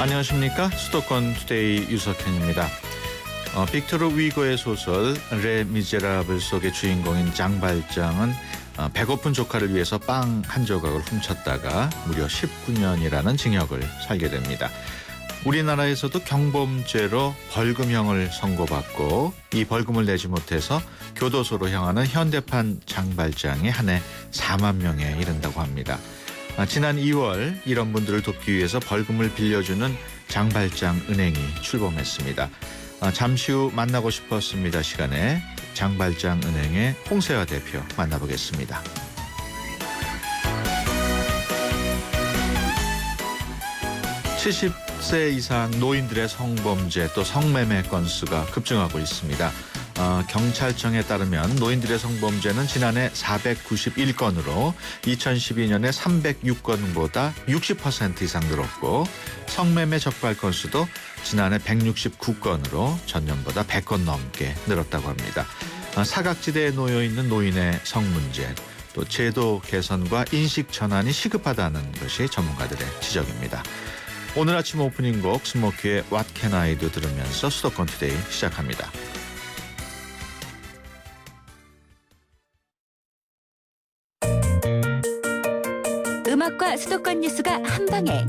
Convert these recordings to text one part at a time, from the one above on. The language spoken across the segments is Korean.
안녕하십니까. 수도권 투데이 유석현입니다. 빅토르 위고의 소설 레 미제라블 속의 주인공인 장발장은 배고픈 조카를 위해서 빵 한 조각을 훔쳤다가 무려 19년이라는 징역을 살게 됩니다. 우리나라에서도 경범죄로 벌금형을 선고받고 이 벌금을 내지 못해서 교도소로 향하는 현대판 장발장이 한 해 4만 명에 이른다고 합니다. 지난 2월 이런 분들을 돕기 위해서 벌금을 빌려주는 장발장 은행이 출범했습니다. 잠시 후 만나고 싶었습니다 시간에 장발장 은행의 홍세화 대표 만나보겠습니다. (70세) 이상 노인들의 성범죄 또 성매매 건수가 급증하고 있습니다. 경찰청에 따르면 노인들의 성범죄는 지난해 491건으로 2012년에 306건보다 60% 이상 늘었고 성매매 적발 건수도 지난해 169건으로 전년보다 100건 넘게 늘었다고 합니다. 사각지대에 놓여 있는 노인의 성문제 또 제도 개선과 인식 전환이 시급하다는 것이 전문가들의 지적입니다. 오늘 아침 오프닝 곡 스모키의 What Can I Do 들으면서 수도권 투데이 시작합니다. 음악과 수도권 뉴스가 한방에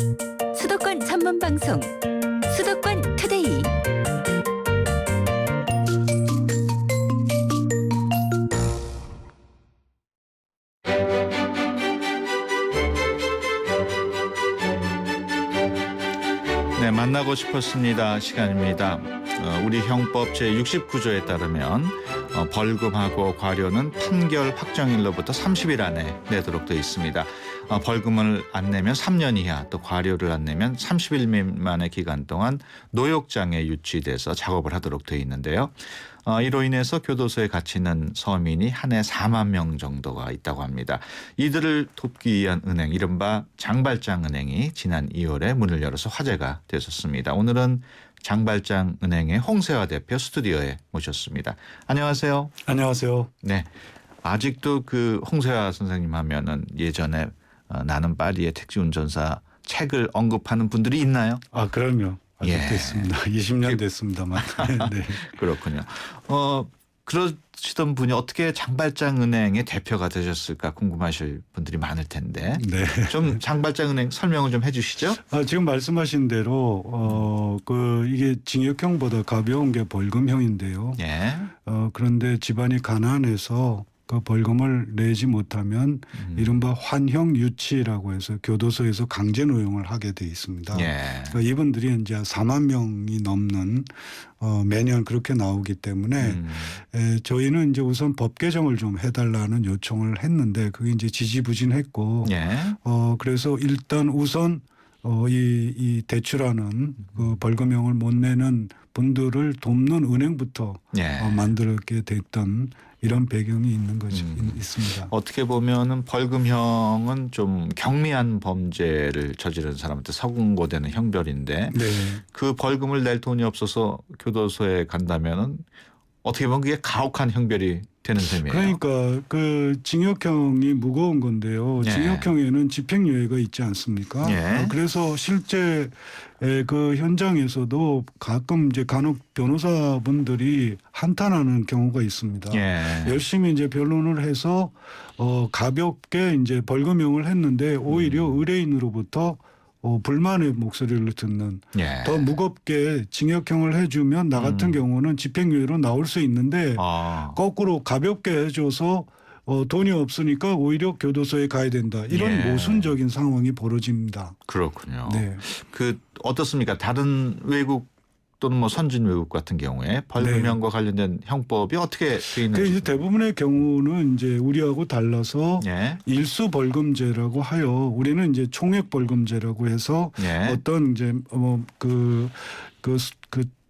수도권 전문 방송 수도권 투데이. 네, 만나고 싶었습니다 시간입니다. 우리 형법 제69조에 따르면 벌금하고 과료는 판결 확정일로부터 30일 안에 내도록 되어 있습니다. 벌금을 안 내면 3년 이하 또 과료를 안 내면 30일 미만의 기간 동안 노역장에 유치돼서 작업을 하도록 되어 있는데요. 이로 인해서 교도소에 갇히는 서민이 한 해 4만 명 정도가 있다고 합니다. 이들을 돕기 위한 은행 이른바 장발장 은행이 지난 2월에 문을 열어서 화제가 됐었습니다. 오늘은 장발장 은행의 홍세화 대표 스튜디오에 모셨습니다. 안녕하세요. 안녕하세요. 네, 아직도 그 홍세화 선생님 하면은 예전에 나는 파리의 택시 운전사 책을 언급하는 분들이 있나요? 그럼요. 아직도 예. 있습니다. 20년 됐습니다만. 네. 그렇군요. 그러시던 분이 어떻게 장발장 은행의 대표가 되셨을까 궁금하실 분들이 많을 텐데 네. 좀 장발장 은행 설명을 좀 해주시죠. 지금 말씀하신 대로 이게 징역형보다 가벼운 게 벌금형인데요. 예. 그런데 집안이 가난해서 그 벌금을 내지 못하면 이른바 환형 유치라고 해서 교도소에서 강제 노용을 하게 돼 있습니다. 예. 그러니까 이분들이 이제 4만 명이 넘는 매년 그렇게 나오기 때문에 저희는 이제 우선 법 개정을 좀 해달라는 요청을 했는데 그게 이제 지지부진했고 예. 그래서 일단 우선 이 대출하는 그 벌금형을 못 내는 분들을 돕는 은행부터 예. 만들게 됐던 이런 배경이 있는 것이 있습니다. 어떻게 보면은 벌금형은 좀 경미한 범죄를 저지른 사람한테 선고되는 형벌인데 네. 그 벌금을 낼 돈이 없어서 교도소에 간다면은 어떻게 보면 그게 가혹한 형벌이 되는 셈이에요. 그러니까 그 징역형이 무거운 건데요. 예. 징역형에는 집행유예가 있지 않습니까? 예. 그래서 실제 그 현장에서도 가끔 이제 간혹 변호사분들이 한탄하는 경우가 있습니다. 예. 열심히 이제 변론을 해서 가볍게 이제 벌금형을 했는데 오히려 의뢰인으로부터 불만의 목소리를 듣는 예. 더 무겁게 징역형을 해주면 나 같은 경우는 집행유예로 나올 수 있는데 거꾸로 가볍게 해줘서 돈이 없으니까 오히려 교도소에 가야 된다. 이런 예. 모순적인 상황이 벌어집니다. 그렇군요. 네. 어떻습니까? 다른 외국 또는 뭐 선진 외국 같은 경우에 벌금형과 관련된 형법이 어떻게 되어 있는지. 이제 대부분의 경우는 이제 우리하고 달라서 예. 일수 벌금제라고 하여 우리는 이제 총액 벌금제라고 해서 예. 어떤 이제 그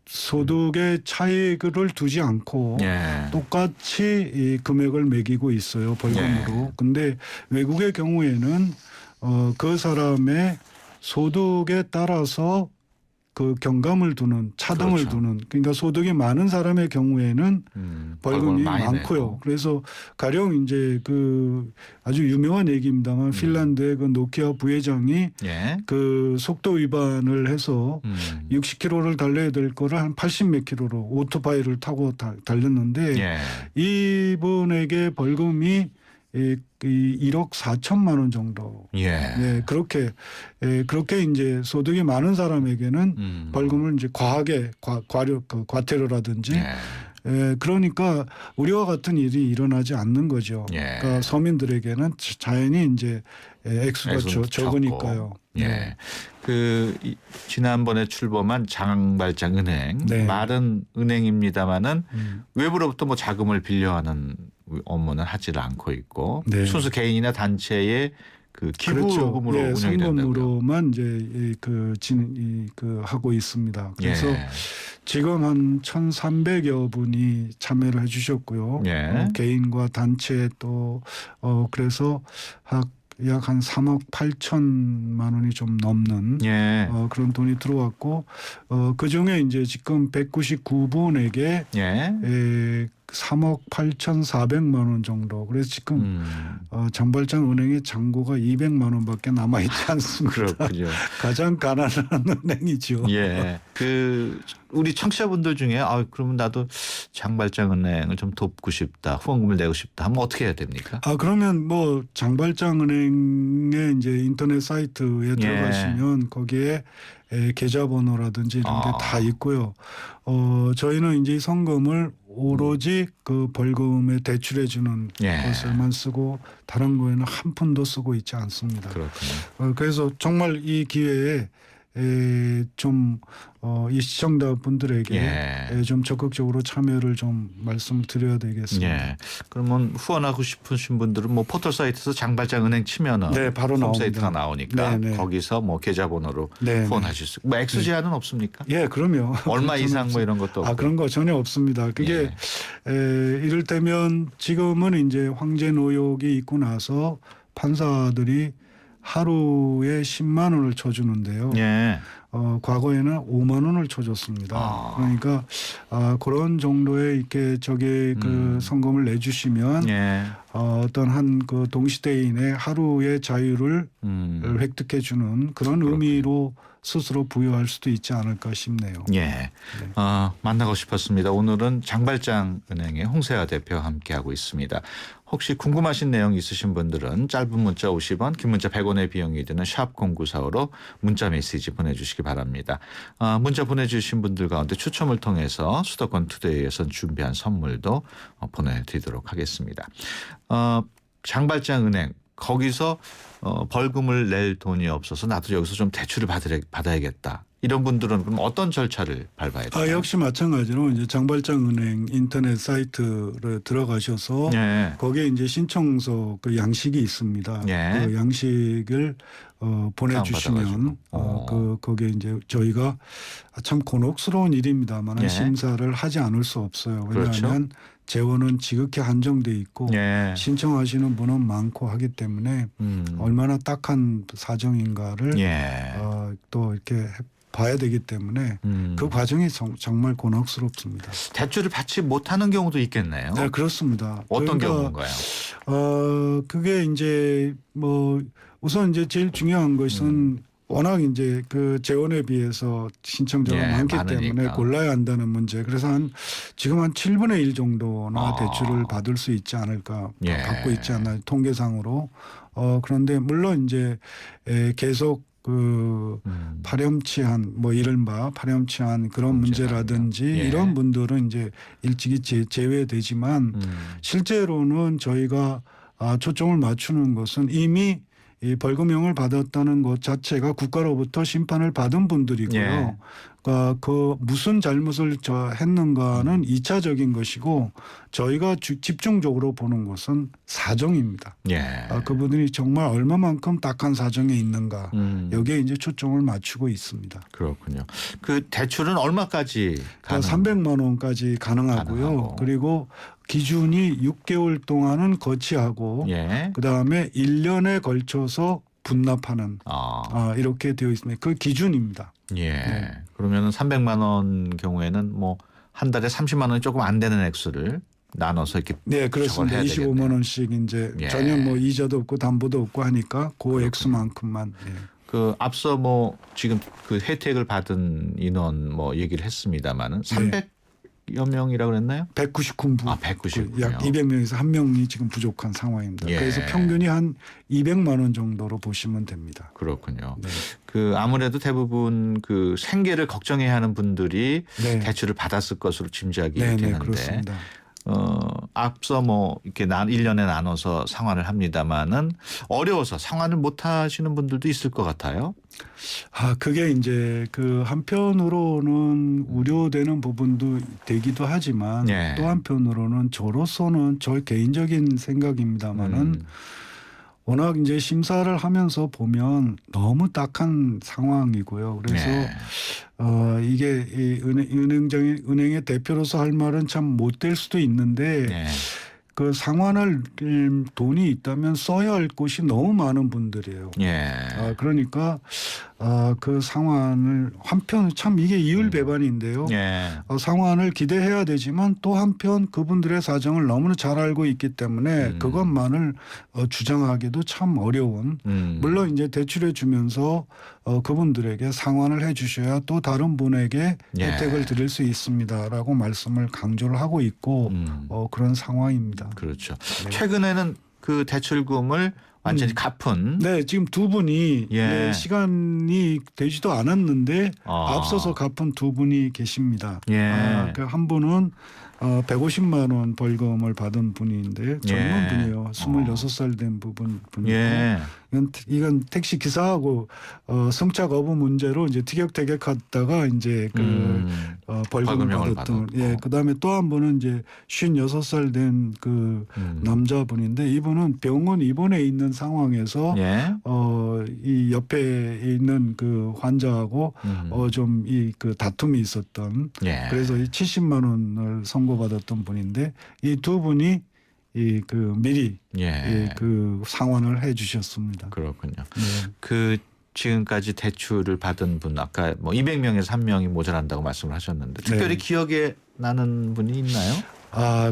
소득의 차익을 두지 않고 예. 똑같이 이 금액을 매기고 있어요. 벌금으로. 예. 근데 외국의 경우에는 그 사람의 소득에 따라서 그 경감을 두는 차등을 그렇죠. 두는 그러니까 소득이 많은 사람의 경우에는 벌금이 많이 많고요. 내고. 그래서 가령 이제 그 아주 유명한 얘기입니다만 핀란드의 그 노키아 부회장이 예. 그 속도 위반을 해서 60km를 달려야 될 거를 한 80몇 킬로로 오토바이를 타고 달렸는데 예. 이분에게 벌금이 1억 4천만 원 정도. 예. 네, 그렇게 이제 소득이 많은 사람에게는 벌금을 이제 과하게 과태료라든지 그러니까 우리와 같은 일이 일어나지 않는 거죠. 예. 그러니까 서민들에게는 자연히 이제 액수가 적으니까요. 예. 지난번에 출범한 장발장은행 네. 말은 은행입니다마는 외부로부터 뭐 자금을 빌려하는 업무는 하지를 않고 있고 네. 순수 개인이나 단체의 그 기부금으로 그렇죠. 예, 운영이 된다고요. 성금으로만 이제 하고 있습니다. 그래서 지금 한 1,300여 분이 참여를 해주셨고요. 개인과 단체 또 그래서 약 한 3억 8천만 원이 좀 넘는 그런 돈이 들어왔고 그 중에 이제 지금 199분에게 3억 8,400만 원 정도. 그래서 지금 장발장 은행의 잔고가 200만 원밖에 남아 있지 않습니다. 그렇군요. 가장 가난한 은행이죠. 예. 우리 청취자분들 중에 그러면 나도 장발장 은행을 좀 돕고 싶다, 후원금을 내고 싶다 하면 어떻게 해야 됩니까? 그러면 뭐 장발장 은행의 이제 인터넷 사이트에 들어가시면 거기에 계좌번호라든지 이런 게 다 있고요. 저희는 이제 성금을 오로지 그 벌금에 대출해 주는 것을만 쓰고 다른 거에는 한 푼도 쓰고 있지 않습니다. 그렇군요. 그래서 정말 이 기회에 좀 이 시청자분들에게 좀 적극적으로 참여를 좀 말씀드려야 되겠습니다. 그러면 후원하고 싶으신 분들은 뭐 포털 사이트에서 장발장 은행 치면은 바로 홈사이트가 나오니까 네네. 거기서 뭐 계좌번호로 네네. 후원하실 수. 뭐 액수 제한은 없습니까? 그럼요. 얼마 이상 뭐 이런 것도 없고. 그런 거 전혀 없습니다. 그게 이를테면 지금은 이제 황제 노역이 있고 나서 판사들이 하루에 10만 원을 쳐주는데요. 과거에는 5만 원을 쳐줬습니다. 그러니까 그런 정도의 이렇게 그 성금을 내주시면 어떤 한 그 동시대인의 하루의 자유를 획득해주는 그런 의미로 스스로 부여할 수도 있지 않을까 싶네요. 만나고 싶었습니다. 오늘은 장발장 은행의 홍세화 대표와 함께하고 있습니다. 혹시 궁금하신 내용 있으신 분들은 짧은 문자 50원, 긴 문자 100원의 비용이 드는 샵 0945로 문자 메시지 보내주시기 바랍니다. 문자 보내주신 분들 가운데 추첨을 통해서 수도권 투데이에서 준비한 선물도 보내드리도록 하겠습니다. 장발장 은행 거기서 벌금을 낼 돈이 없어서 나도 여기서 좀 대출을 받아야겠다. 이런 분들은 그럼 어떤 절차를 밟아야 돼요? 역시 마찬가지로 이제 장발장 은행 인터넷 사이트를 들어가셔서 거기에 이제 신청서 그 양식이 있습니다. 그 양식을 보내주시면 거기에 이제 저희가 참 곤혹스러운 일입니다만 심사를 하지 않을 수 없어요. 왜냐하면 재원은 지극히 한정돼 있고 신청하시는 분은 많고 하기 때문에 얼마나 딱한 사정인가를 또 이렇게 봐야 되기 때문에 그 과정이 정말 곤혹스럽습니다. 대출을 받지 못하는 경우도 있겠네요. 네, 그렇습니다. 어떤 경우인가요? 그게 이제 뭐 우선 이제 제일 중요한 것은 워낙 이제 그 재원에 비해서 신청자가 많기 많으니까. 때문에 골라야 한다는 문제. 그래서 지금 한 7분의 1 정도나 대출을 받을 수 있지 않을까, 받고 있지 않나 통계상으로. 그런데 물론 이제 계속 그 파렴치한 뭐 이른바 파렴치한 그런 문제라든지 이런 분들은 이제 일찍이 제외되지만 실제로는 저희가 초점을 맞추는 것은 이미 이 벌금형을 받았다는 것 자체가 국가로부터 심판을 받은 분들이고요. 그러니까 그 무슨 잘못을 했는가는 2차적인 것이고 저희가 집중적으로 보는 것은 사정입니다. 그분들이 정말 얼마만큼 딱한 사정에 있는가 여기에 이제 초점을 맞추고 있습니다. 그렇군요. 그 대출은 얼마까지 가능? 300만 원까지 가능하고요. 그리고 기준이 6개월 동안은 거치하고 그다음에 1년에 걸쳐서 분납하는 이렇게 되어 있습니다. 그 기준입니다. 그러면은 300만 원 경우에는 뭐 한 달에 30만 원이 조금 안 되는 액수를 나눠서 이렇게 네, 그렇습니다. 해야 25만 원씩 이제 예. 전혀 뭐 이자도 없고 담보도 없고 하니까 그 액수만큼만. 예. 그 앞서 뭐 지금 그 혜택을 받은 인원 뭐 얘기를 했습니다마는 300여 명이라고 그랬나요? 199분. 아, 199 약 200명에서 한 명이 지금 부족한 상황입니다. 예. 그래서 평균이 한 200만 원 정도로 보시면 됩니다. 그렇군요. 네. 그 아무래도 대부분 그 생계를 걱정해야 하는 분들이 네. 대출을 받았을 것으로 짐작이 네, 되는데 그렇습니다. 앞서 뭐 이렇게 1년에 나눠서 상환을 합니다마는 어려워서 상환을 못 하시는 분들도 있을 것 같아요. 아, 그게 이제 그 한편으로는 우려되는 부분도 되기도 하지만 예. 또 한편으로는 저로서는 저 개인적인 생각입니다마는 워낙 이제 심사를 하면서 보면 너무 딱한 상황이고요. 그래서 예. 이게 이 은행의 대표로서 할 말은 참 못 될 수도 있는데 예. 그 상환할 돈이 있다면 써야 할 곳이 너무 많은 분들이에요. 예. 그러니까 그 상환을 한편 참 이게 이율배반인데요. 예. 상환을 기대해야 되지만 또 한편 그분들의 사정을 너무나 잘 알고 있기 때문에 그것만을 주장하기도 참 어려운. 물론 이제 대출해 주면서 그분들에게 상환을 해 주셔야 또 다른 분에게 예. 혜택을 드릴 수 있습니다라고 말씀을 강조를 하고 있고 그런 상황입니다. 그렇죠. 네. 최근에는 그 대출금을 완전히 갚은 네, 지금 두 분이 예. 네, 시간이 되지도 않았는데 앞서서 갚은 두 분이 계십니다. 예. 그 한 분은 150만 원 벌금을 받은 분인데 젊은 예. 분이에요. 26살 된 분이고 예. 이건 택시 기사하고 승차 거부 문제로 이제 티격태격하다가 이제 벌금을 벌금형을 받았던. 받았고. 예, 그다음에 또 한 분은 이제 56살 된 그 남자분인데 이분은 병원 입원해 있는 상황에서 예. 이 옆에 있는 그 환자하고 좀 이 그 다툼이 있었던. 예. 그래서 이 70만 원을 선고받았던 분인데 이 두 분이 이 그 미리 예. 그 상환을 해 주셨습니다. 그렇군요. 네. 그 지금까지 대출을 받은 분 아까 뭐 200명에서 1명이 모자란다고 말씀을 하셨는데 특별히 네. 기억에 나는 분이 있나요?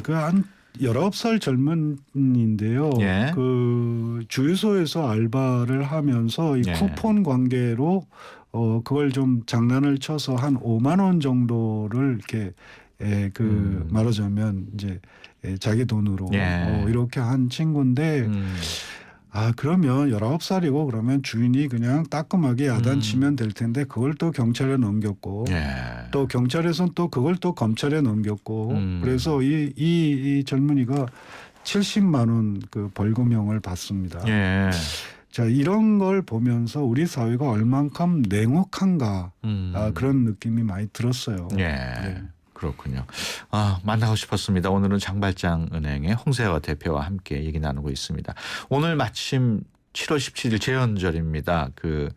그 한 19살 젊은인데요. 예. 그 주유소에서 알바를 하면서 이 예. 쿠폰 관계로 그걸 좀 장난을 쳐서 한 5만 원 정도를 이렇게 말하자면 이제 자기 돈으로 예. 이렇게 한 친구인데 그러면 19살이고 그러면 주인이 그냥 따끔하게 야단치면 될 텐데 그걸 또 경찰에 넘겼고 예. 또 경찰에서는 또 그걸 또 검찰에 넘겼고 그래서 이 젊은이가 70만 원 그 벌금형을 받습니다. 예. 자, 이런 걸 보면서 우리 사회가 얼만큼 냉혹한가 그런 느낌이 많이 들었어요. 예. 네. 그렇군요. 만나고 싶었습니다. 오늘은 장발장 은행의 홍세화 대표와 함께 얘기 나누고 있습니다. 오늘 마침 7월 17일 재헌절입니다. 그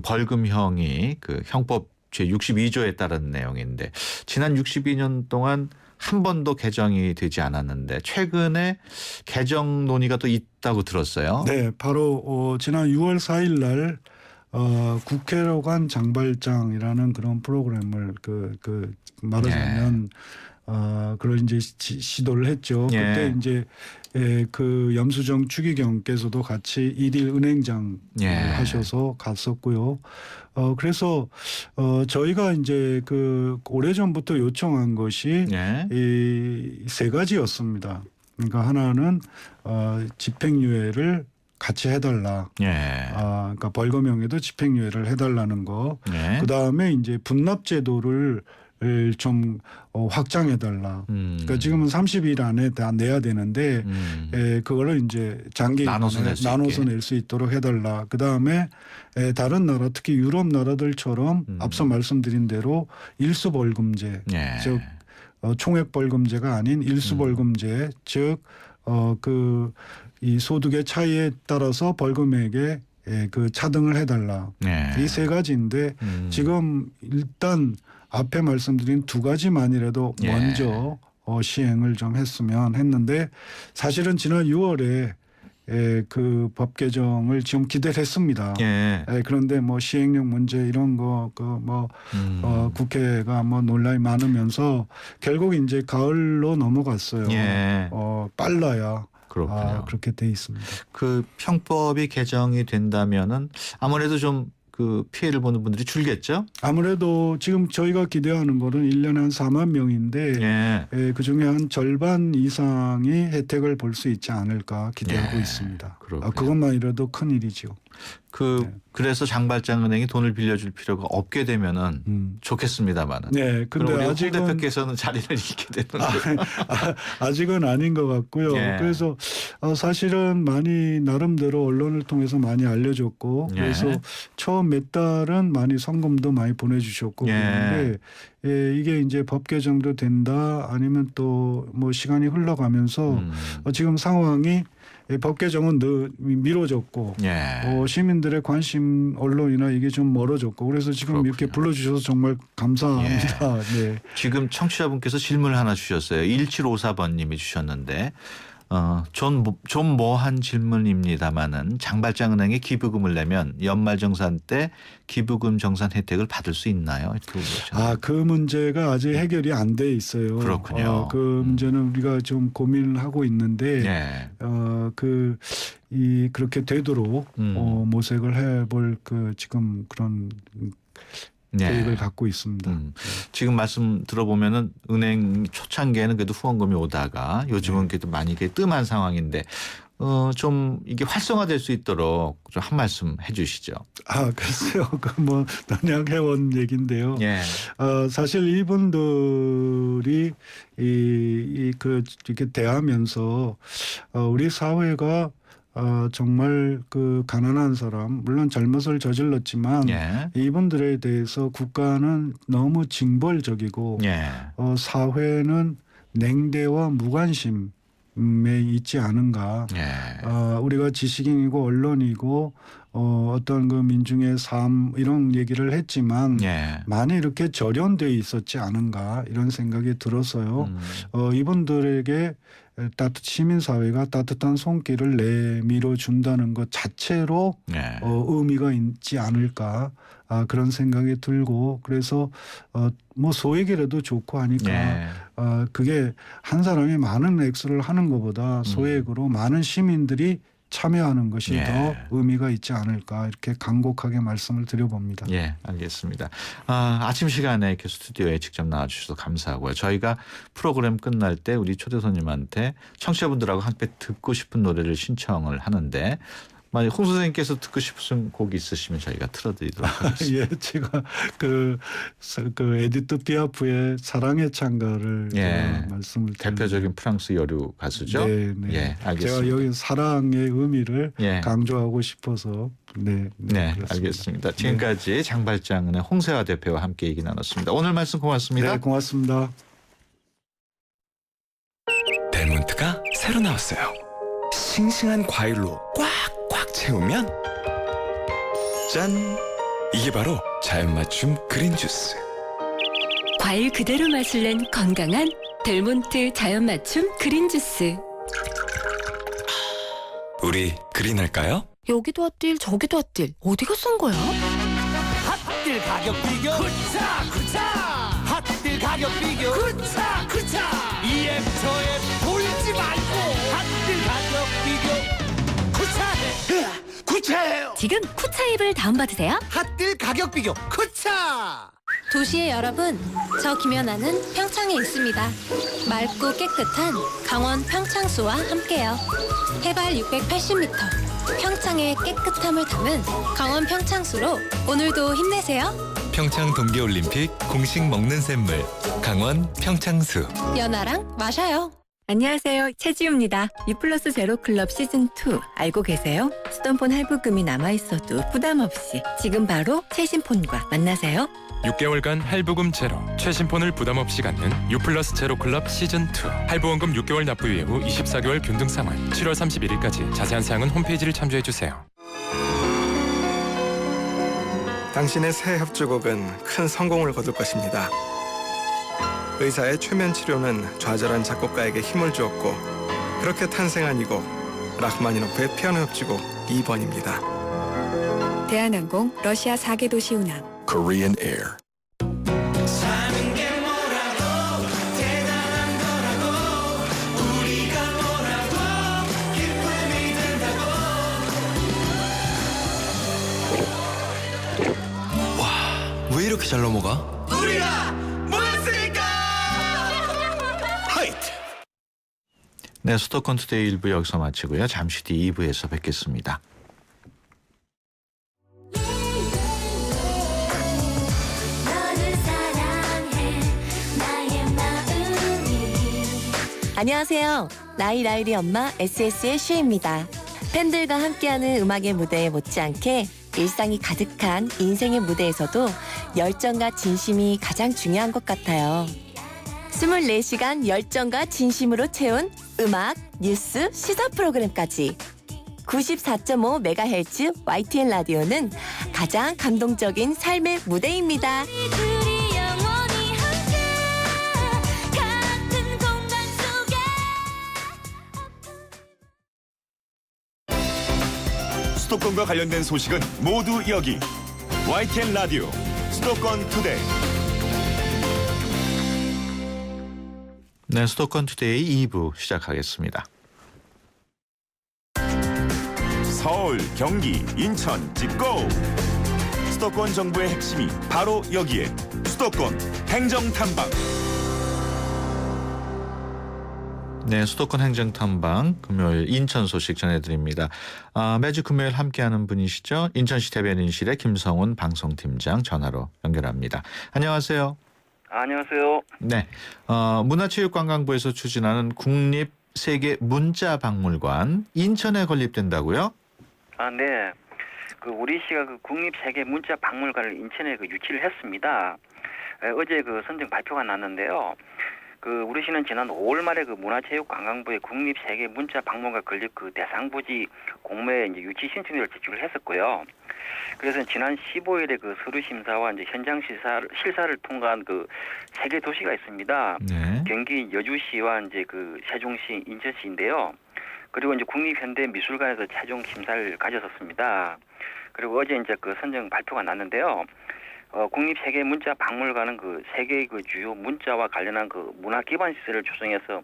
벌금형이 그 형법 제62조에 따른 내용인데 지난 62년 동안 한 번도 개정이 되지 않았는데 최근에 개정 논의가 또 있다고 들었어요. 네, 바로 지난 6월 4일 날 국회로 간 장발장이라는 그런 프로그램을 말하자면 그걸 이제 시도를 했죠. 예. 그때 이제 그 염수정 추기경께서도 같이 1일 은행장 예. 하셔서 갔었고요. 그래서 저희가 이제 그 오래전부터 요청한 것이 예. 이 세 가지였습니다. 그러니까 하나는 집행유예를 같이 해달라. 예. 그러니까 벌금형에도 집행유예를 해달라는 거. 예. 그 다음에 이제 분납제도를 좀 확장해달라. 그러니까 지금은 30일 안에 다 내야 되는데 그거를 이제 장기 나눠서 낼 수 있도록 해달라. 그 다음에 다른 나라 특히 유럽 나라들처럼 앞서 말씀드린 대로 일수벌금제, 예. 즉 총액벌금제가 아닌 일수벌금제, 즉 이 소득의 차이에 따라서 벌금액에 그 차등을 해달라. 예. 이 세 가지인데 지금 일단 앞에 말씀드린 두 가지만이라도 예. 먼저 시행을 좀 했으면 했는데 사실은 지난 6월에 그 법 개정을 지금 기대를 했습니다. 예. 그런데 뭐 시행령 문제 이런 거 국회가 뭐 논란이 많으면서 결국 이제 가을로 넘어갔어요. 예. 빨라야 그렇군요. 그렇게 돼 있습니다. 그 평법이 개정이 된다면은 아무래도 좀 그 피해를 보는 분들이 줄겠죠? 아무래도 지금 저희가 기대하는 거는 1년에 한 4만 명인데 예. 그중에 한 절반 이상이 혜택을 볼 수 있지 않을까 기대하고 예. 있습니다. 그렇군요. 그것만이라도 큰 일이죠. 그래서 장발장은행이 돈을 빌려줄 필요가 없게 되면은 좋겠습니다만은. 네, 근데 우리 홍 아직은 대표께서는 자리를 잃게 되는 거예요. 아직은 아닌 것 같고요. 예. 그래서 사실은 많이 나름대로 언론을 통해서 많이 알려줬고 예. 그래서 처음 몇 달은 많이 성금도 많이 보내주셨고 예. 그런데 이게 이제 법 개정도 된다 아니면 또 뭐 시간이 흘러가면서 지금 상황이 법 개정은 미뤄졌고 예. 시민들의 관심 언론이나 이게 좀 멀어졌고 그래서 지금 그렇군요. 이렇게 불러주셔서 정말 감사합니다. 네. 지금 청취자분께서 질문을 하나 주셨어요. 1754번님이 주셨는데 좀 뭐한 질문입니다마는 장발장은행에 기부금을 내면 연말정산 때 기부금 정산 혜택을 받을 수 있나요? 이렇게 물어보셨네요. 그 문제가 아직 해결이 안 돼 있어요. 그렇군요. 그 문제는 우리가 좀 고민을 하고 있는데 예. 그렇게 되도록 모색을 해볼 지금 그런 예. 계획을 갖고 있습니다. 지금 말씀 들어보면은 은행 초창기에는 그래도 후원금이 오다가 요즘은 그래도 많이 이게 뜸한 상황인데 좀 이게 활성화될 수 있도록 좀 한 말씀 해주시죠. 글쎄요. 뭐 그냥 해온 얘기인데요. 예. 사실 이분들이 이렇게 대하면서 우리 사회가 정말 그 가난한 사람 물론 잘못을 저질렀지만 예. 이분들에 대해서 국가는 너무 징벌적이고 예. 사회는 냉대와 무관심에 있지 않은가. 예. 우리가 지식인이고 언론이고 어떤 그 민중의 삶 이런 얘기를 했지만 예. 많이 이렇게 절연되어 있었지 않은가 이런 생각이 들어서요. 이분들에게 시민사회가 따뜻한 손길을 내밀어 준다는 것 자체로 예. 의미가 있지 않을까 그런 생각이 들고 그래서 뭐 소액이라도 좋고 하니까 예. 그게 한 사람이 많은 액수를 하는 것보다 소액으로 많은 시민들이 참여하는 것이 예. 더 의미가 있지 않을까 이렇게 간곡하게 말씀을 드려봅니다. 예, 알겠습니다. 아침 시간에 이렇게 스튜디오에 직접 나와주셔서 감사하고요. 저희가 프로그램 끝날 때 우리 초대 손님한테 청취자분들하고 함께 듣고 싶은 노래를 신청을 하는데 만약 홍 선생님께서 듣고 싶으신 곡이 있으시면 저희가 틀어드리도록 하겠습니다. 예, 제가 그 에디트 피아프의 사랑의 찬가를 예. 말씀을 대표적인 프랑스 여류 가수죠. 네, 네. 예, 알겠습니다. 제가 여기 사랑의 의미를 예. 강조하고 싶어서 네, 그렇습니다. 알겠습니다. 지금까지 장발장은의 홍세화 대표와 함께 얘기 나눴습니다. 오늘 말씀 고맙습니다. 네, 고맙습니다. 델몬트가 새로 나왔어요. 싱싱한 과일로 꽉꽉 채우면 짠! 이게 바로 자연 맞춤 그린 주스. 과일 그대로 맛을 낸 건강한 델몬트 자연 맞춤 그린 주스. 우리 그린할까요? 여기도 핫딜 저기도 핫딜 어디가 싼 거야? 핫딜 가격 비교 쿠차 핫딜 가격 비교 쿠차 이앱 저앱 돌지 말고 핫딜 가격 비교 쿠차해요 지금 쿠차 앱을 다운받으세요. 핫딜 가격 비교 쿠차 도시의 여러분, 저 김연아는 평창에 있습니다. 맑고 깨끗한 강원 평창수와 함께요. 해발 680m, 평창의 깨끗함을 담은 강원 평창수로 오늘도 힘내세요. 평창 동계올림픽 공식 먹는 샘물 강원 평창수. 연아랑 마셔요. 안녕하세요. 최지우입니다. 유플러스 제로클럽 시즌2 알고 계세요? 쓰던 할부금이 남아있어도 부담 없이 지금 바로 최신폰과 만나세요. 6개월간 할부금 제로, 최신폰을 부담 없이 갖는 유플러스 제로클럽 시즌2. 할부원금 6개월 납부 이후 24개월 균등 상환. 7월 31일까지 자세한 사항은 홈페이지를 참조해주세요. 당신의 새 협주곡은 큰 성공을 거둘 것입니다. 의사의 최면 치료는 좌절한 작곡가에게 힘을 주었고 그렇게 탄생한 이 곡 라흐마니노프의 피아노 협주곡 2번입니다. 대한항공 러시아 4개 도시 운항. Korean Air. 사는 게 뭐라고 대단한 거라고 우리가 뭐라고 기쁨이 든다고 왜 이렇게 잘 넘어가? 우리가 모였으니까 하이트. 네, 수도권 투데이 1부 여기서 마치고요. 잠시 뒤 2부에서 뵙겠습니다. 안녕하세요. 라일이 엄마 SS의 슈입니다. 팬들과 함께하는 음악의 무대에 못지않게 일상이 가득한 인생의 무대에서도 열정과 진심이 가장 중요한 것 같아요. 24시간 열정과 진심으로 채운 음악, 뉴스, 시사 프로그램까지 94.5MHz YTN 라디오는 가장 감동적인 삶의 무대입니다. 수도권과 관련된 소식은 모두 여기 YTN 라디오 수도권 투데이. 네, 수도권 투데이 2부 시작하겠습니다. 서울, 경기, 인천, 집고! 수도권 정부의 핵심이 바로 여기에 수도권 행정탐방. 네, 수도권 행정탐방 금요일 인천 소식 전해드립니다. 매주 금요일 함께하는 분이시죠. 인천시 대변인실의 김성훈 방송팀장 전화로 연결합니다. 안녕하세요. 안녕하세요. 네, 문화체육관광부에서 추진하는 국립 세계 문자박물관 인천에 건립된다고요? 네. 우리 시가 국립 세계 문자박물관을 인천에 유치를 했습니다. 어제 선정 발표가 났는데요. 우리 시는 지난 5월 말에 문화체육관광부의 국립 세계 문자박물관 건립 대상 부지 공모에 이제 유치 신청서를 제출을 했었고요. 그래서 지난 15일에 서류 심사와 이제 현장 실사를 통과한 세 개 도시가 있습니다. 네. 경기 여주시와 이제 세종시, 인천시인데요. 그리고 이제 국립현대미술관에서 최종 심사를 가졌었습니다. 그리고 어제 이제 선정 발표가 났는데요. 국립 세계 문자 박물관은 세계의 주요 문자와 관련한 문화 기반 시설을 조성해서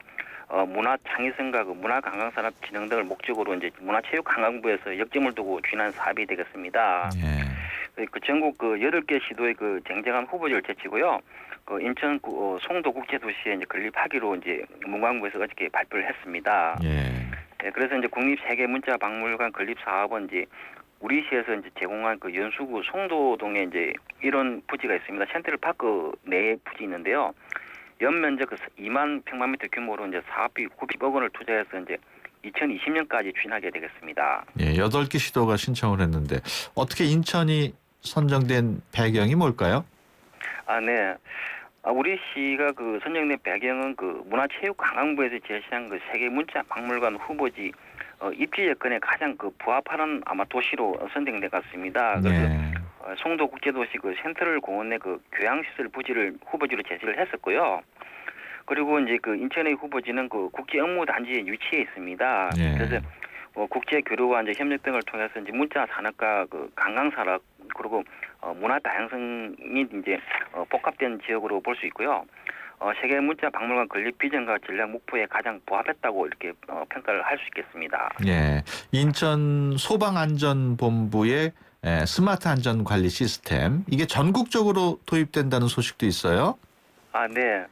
문화 창의성과 문화 관광 산업 진흥 등을 목적으로 이제 문화체육관광부에서 역점을 두고 추진한 사업이 되겠습니다. 네. 전국 8개 시도의 쟁쟁한 후보지를 제치고요. 인천 송도 국제도시에 이제 건립하기로 이제 문광부에서 어저께 발표를 했습니다. 예. 네, 그래서 이제 국립 세계 문자 박물관 건립 사업은 이제 우리 시에서 이제 제공한 연수구 송도동에 이제 이런 부지가 있습니다. 센트럴파크 내에 부지 있는데요. 연면적 2만 평방미터 규모로 이제 사업비 90억 원을 투자해서 이제 2020년까지 추진하게 되겠습니다. 예, 8개 시도가 신청을 했는데 어떻게 인천이 선정된 배경이 뭘까요? 네. 우리 시가 선정된 배경은 문화체육관광부에서 제시한 세계 문자 박물관 후보지 입지 여건에 가장 부합하는 아마 도시로 선정된 것 같습니다. 그래서 네. 송도 국제도시 센트럴 공원 내 교양시설 부지를 후보지로 제시를 했었고요. 그리고 이제 인천의 후보지는 국제 업무 단지에 위치해 있습니다. 네. 그래서 국제 교류와 이제 협력 등을 통해서 이제 문자 산업과 관광 산업 그리고 문화 다양성이 이제 복합된 지역으로 볼 수 있고요. 세계 문자 박물관 건립 비전과 전략 목표에 가장 부합했다고 이렇게 평가를 할 수 있겠습니다. 예, 인천 소방안전본부의 스마트 안전 관리 시스템 이게 전국적으로 도입된다는 소식도 있어요. 네.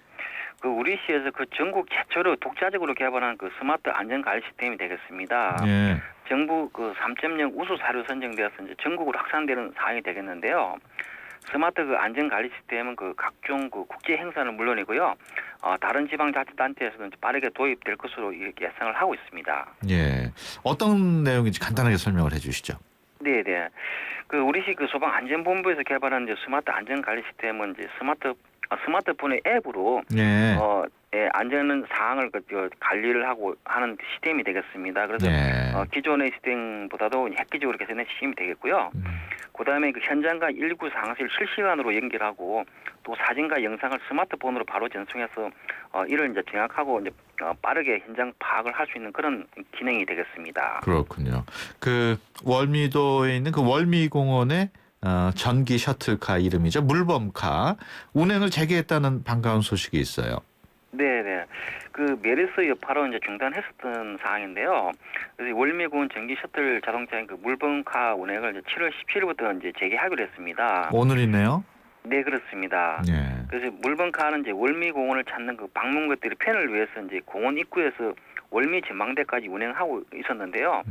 우리 시에서 전국 최초로 독자적으로 개발한 스마트 안전 관리 시스템이 되겠습니다. 예. 정부 3.0 우수 사료 선정되어서 이제 전국으로 확산되는 사항이 되겠는데요. 스마트 안전 관리 시스템은 각종 국제 행사는 물론이고요. 다른 지방자치단체에서도 빠르게 도입될 것으로 이렇게 예상을 하고 있습니다. 예. 어떤 내용인지 간단하게 설명을 해주시죠. 네네. 우리 시 소방안전본부에서 개발한 이제 스마트 안전 관리 시스템은 이제 스마트폰의 앱으로 예. 안전 사항을 관리를 하고 하는 시스템이 되겠습니다. 그래서 예. 기존의 시스템보다도 획기적으로 개선된 시스템이 되겠고요. 그다음에 현장과 119 상황실 실시간으로 연결하고 또 사진과 영상을 스마트폰으로 바로 전송해서 이를 이제 정확하고 이제 빠르게 현장 파악을 할 수 있는 그런 기능이 되겠습니다. 그렇군요. 그 월미도에 있는 그 월미공원의 전기 셔틀카 이름이죠. 물범카 운행을 재개했다는 반가운 소식이 있어요. 네네. 그 메르스 여파로 이제 중단했었던 상황인데요. 그래서 월미공원 전기 셔틀 자동차인 그 물범카 운행을 이제 7월 17일부터 이제 재개하기로 했습니다. 오늘이네요. 네, 그렇습니다. 예. 그래서 물범카는 이제 월미공원을 찾는 그 방문객들의 편을 위해서 이제 공원 입구에서 월미 전망대까지 운행하고 있었는데요.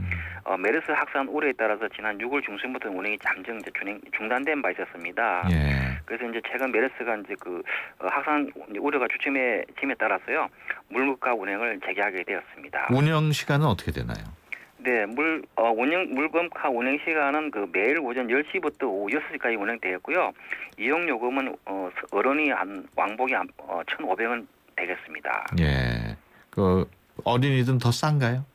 메르스 확산 우려에 따라서 지난 6월 중순부터 운행이 잠정 이제 중단된 바 있었습니다. 예. 그래서 이제 최근 메르스가 이제 그 확산 우려가 주춤해짐에 따라서요, 물범카 운행을 재개하게 되었습니다. 운영 시간은 어떻게 되나요? 네, 물범카 운행 시간은 그 매일 오전 10시부터 오후 6시까지 운행되었고요. 이용 요금은 어른이 왕복이 1,500원 되겠습니다. 예. 그 어린이들은 더 싼가요?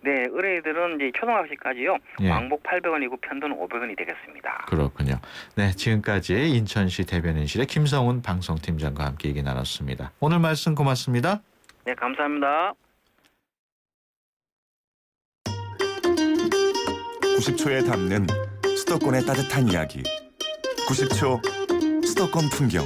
네, 어린이들은 이제 초등학생까지요. 예. 왕복 800원이고 편도는 500원이 되겠습니다. 그렇군요. 네, 지금까지 인천시 대변인실의 김성훈 방송팀장과 함께 얘기 나눴습니다. 오늘 말씀 고맙습니다. 네, 감사합니다. 90초에 담는 수도권의 따뜻한 이야기. 90초 수도권 풍경.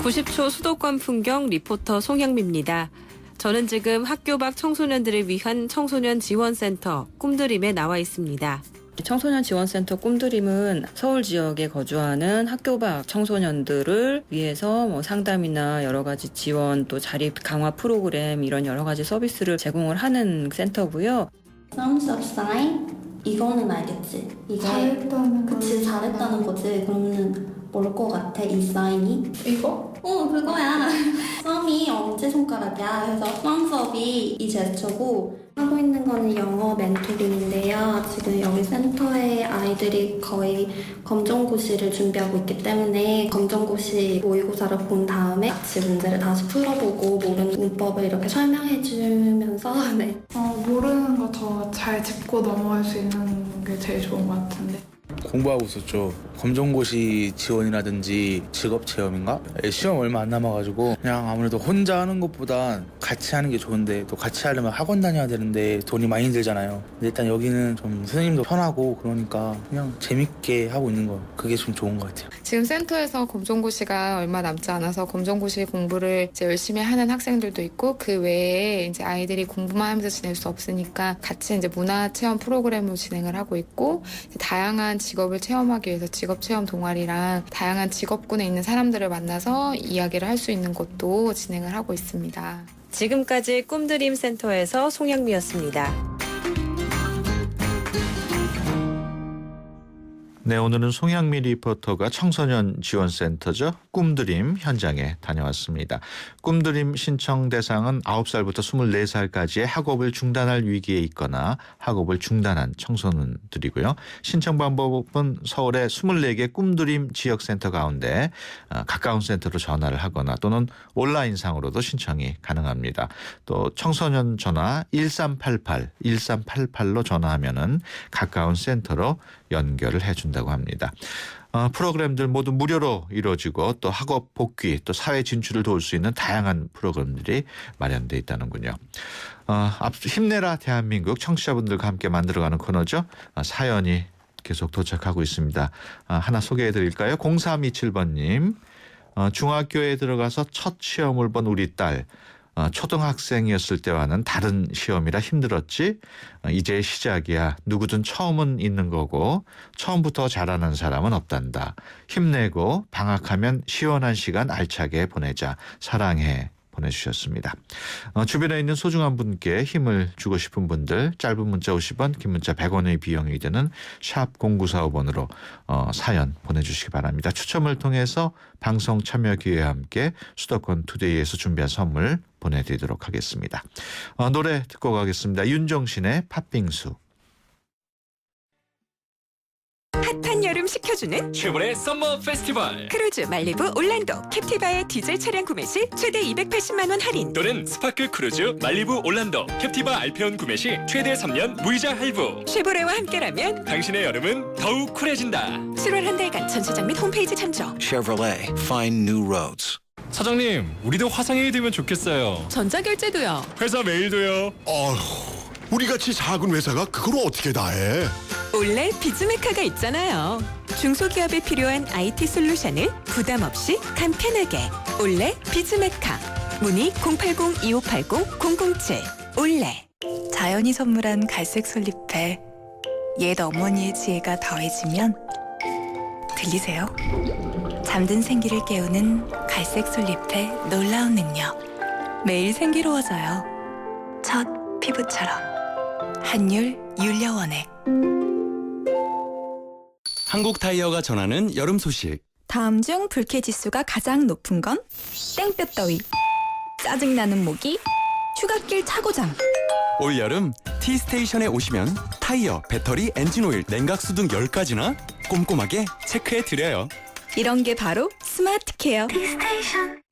90초 수도권 풍경 리포터 송향미입니다. 저는 지금 학교 밖 청소년들을 위한 청소년 지원센터 꿈드림에 나와 있습니다. 청소년 지원센터 꿈드림은 서울 지역에 거주하는 학교 밖 청소년들을 위해서 상담이나 여러 가지 지원 또 자립 강화 프로그램 이런 여러 가지 서비스를 제공을 하는 센터고요. Thumbs up sign? 이거는 알겠지? 이게 잘했다는 그치, 잘했다는 거지. 그러면 뭘 것 같아, 이 사인이? 이거? 그거야. 썸이 엄지손가락이야. 그래서 thumbs up이 이 제스처고, 하고 있는 거는 영어 멘토링인데요. 지금 여기 센터에 아이들이 거의 검정고시를 준비하고 있기 때문에 검정고시 모의고사를 본 다음에 같이 문제를 다시 풀어보고 모르는 문법을 이렇게 설명해주면서 네. 모르는 거 더 잘 짚고 넘어갈 수 있는 게 제일 좋은 것 같은데. 공부하고 있었죠. 검정고시 지원이라든지 직업체험인가? 시험 얼마 안 남아가지고 그냥 아무래도 혼자 하는 것보다 같이 하는 게 좋은데 또 같이 하려면 학원 다녀야 되는데 돈이 많이 들잖아요. 근데 일단 여기는 좀 선생님도 편하고 그러니까 그냥 재밌게 하고 있는 거 그게 좀 좋은 것 같아요. 지금 센터에서 검정고시가 얼마 남지 않아서 검정고시 공부를 이제 열심히 하는 학생들도 있고 그 외에 이제 아이들이 공부만 하면서 지낼 수 없으니까 같이 이제 문화체험 프로그램을 진행을 하고 있고 다양한 직업을 체험하기 위해서 직업체험 동아리랑 다양한 직업군에 있는 사람들을 만나서 이야기를 할 수 있는 것도 진행을 하고 있습니다. 지금까지 꿈드림 센터에서 송향미였습니다. 네, 오늘은 송향미 리포터가 청소년 지원센터죠. 꿈드림 현장에 다녀왔습니다. 꿈드림 신청 대상은 9살부터 24살까지의 학업을 중단할 위기에 있거나 학업을 중단한 청소년들이고요. 신청 방법은 서울의 24개 꿈드림 지역센터 가운데 가까운 센터로 전화를 하거나 또는 온라인상으로도 신청이 가능합니다. 또 청소년 전화 1388로 전화하면은 가까운 센터로 연결을 해준다고 합니다. 프로그램들 모두 무료로 이루어지고 또 학업 복귀 또 사회 진출을 도울 수 있는 다양한 프로그램들이 마련되어 있다는군요. 힘내라 대한민국 청취자분들과 함께 만들어가는 코너죠. 사연이 계속 도착하고 있습니다. 하나 소개해 드릴까요? 0327번님. 중학교에 들어가서 첫 시험을 본 우리 딸. 초등학생이었을 때와는 다른 시험이라 힘들었지. 이제 시작이야. 누구든 처음은 있는 거고 처음부터 잘하는 사람은 없단다. 힘내고 방학하면 시원한 시간 알차게 보내자. 사랑해. 보내주셨습니다. 주변에 있는 소중한 분께 힘을 주고 싶은 분들 짧은 문자 50원 긴 문자 100원의 비용이 되는 샵 0945번으로 사연 보내주시기 바랍니다. 추첨을 통해서 방송 참여 기회와 함께 수도권 투데이에서 준비한 선물 보내드리도록 하겠습니다. 노래 듣고 가겠습니다. 윤종신의 팥빙수. 핫한 여름 식혀주는 쉐보레 썸머 페스티벌 크루즈 말리부 올란도 캡티바의 디젤 차량 구매 시 최대 280만 원 할인 또는 스파크 크루즈 말리부 올란도 캡티바 알페온 구매 시 최대 3년 무이자 할부. 쉐보레와 함께라면 당신의 여름은 더욱 쿨해진다. 7월 한 달간 전 시장 및 홈페이지 참조. Chevrolet, find new roads. 사장님, 우리도 화상회의 되면 좋겠어요. 전자결제도요. 회사 메일도요. 우리같이 작은 회사가 그걸 어떻게 다 해? 올레 비즈메카가 있잖아요. 중소기업에 필요한 IT 솔루션을 부담 없이 간편하게. 올레 비즈메카. 문의 080-2580-007. 올레. 자연이 선물한 갈색 솔잎에 옛 어머니의 지혜가 더해지면 들리세요? 잠든 생기를 깨우는 갈색 솔잎의 놀라운 능력. 매일 생기로워져요. 첫 피부처럼. 한율 윤려원액. 한국 타이어가 전하는 여름 소식. 다음 중 불쾌 지수가 가장 높은 건 땡볕 더위, 짜증나는 모기, 휴갓길 차고장. 올 여름 T스테이션에 오시면 타이어, 배터리, 엔진오일, 냉각수 등 10가지나 꼼꼼하게 체크해 드려요. 이런 게 바로 스마트 케어. T스테이션.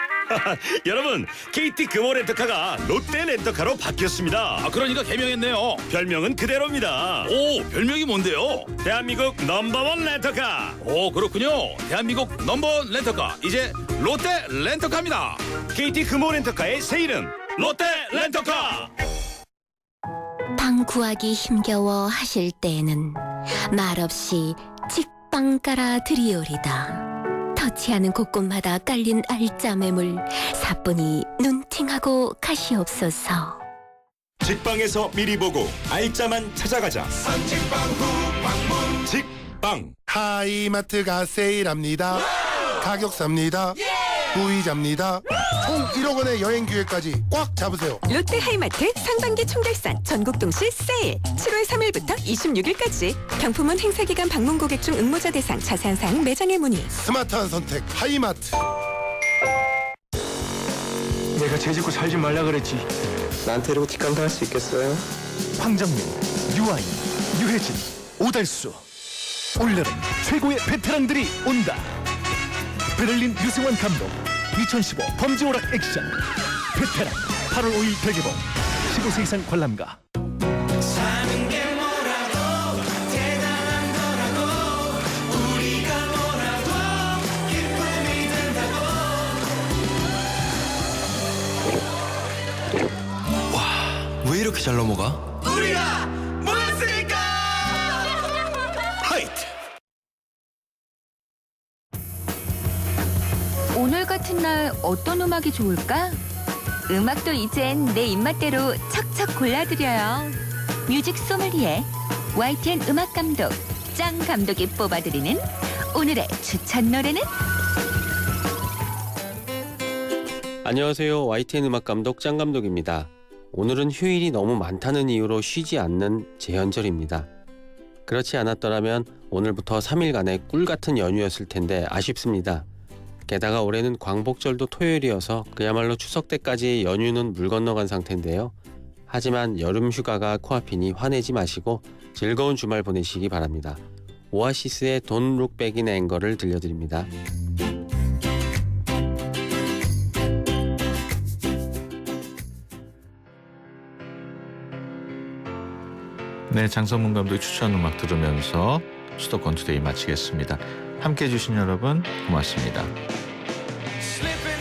여러분, KT 금호 렌터카가 롯데 렌터카로 바뀌었습니다. 그러니까 개명했네요. 별명은 그대로입니다. 오, 별명이 뭔데요? 대한민국 넘버원 렌터카. 오, 그렇군요. 대한민국 넘버원 렌터카, 이제 롯데 렌터카입니다. KT 금호 렌터카의 새 이름, 롯데 렌터카. 방 구하기 힘겨워 하실 때에는 말없이 직방 깔아 드리오리다. 터치하는 곳곳마다 깔린 알짜 매물, 사뿐히 눈팅하고 가시옵소서. 직방에서 미리 보고 알짜만 찾아가자. 선직방 후 방문. 직방. 하이마트가 세일합니다. 가격 쌉니다. 무이자입니다. 총 1억 원의 여행 기회까지 꽉 잡으세요. 롯데 하이마트 상반기 총결산 전국 동시 세일 7월 3일부터 26일까지. 경품은 행사기간 방문 고객 중 응모자 대상. 자세한 사항 매장에 문의. 스마트한 선택 하이마트. 내가 죄 짓고 살지 말라 그랬지. 나한테 이러고 뒷감당 할 수 있겠어요? 황정민, 유아인, 유혜진, 오달수. 올여름 최고의 베테랑들이 온다. 베를린 유승환 감독 2015 범죄오락 액션 베테랑 8월 5일 대개봉. 15세 이상 관람가. 사는 게 뭐라고 대단한 거라고 우리가 뭐라고 기쁨이 된다고. 와, 왜 이렇게 잘 넘어가? 우리가 뭐였으니까. 하이트. 오늘 같은 날 어떤 음악이 좋을까? 음악도 이젠 내 입맛대로 척척 골라드려요. 뮤직 소믈리에 YTN 음악 감독 짱 감독이 뽑아드리는 오늘의 추천 노래는? 안녕하세요. YTN 음악 감독 짱 감독입니다. 오늘은 휴일이 너무 많다는 이유로 쉬지 않는 재현절입니다. 그렇지 않았더라면 오늘부터 3일간의 꿀같은 연휴였을 텐데 아쉽습니다. 게다가 올해는 광복절도 토요일이어서 그야말로 추석 때까지 연휴는 물 건너간 상태인데요. 하지만 여름 휴가가 코앞이니 화내지 마시고 즐거운 주말 보내시기 바랍니다. 오아시스의 Don't Look Back in Anger를 들려드립니다. 네, 장성문 감독의 추천 음악 들으면서 수도권 투데이 마치겠습니다. 함께해 주신 여러분 고맙습니다. Slipping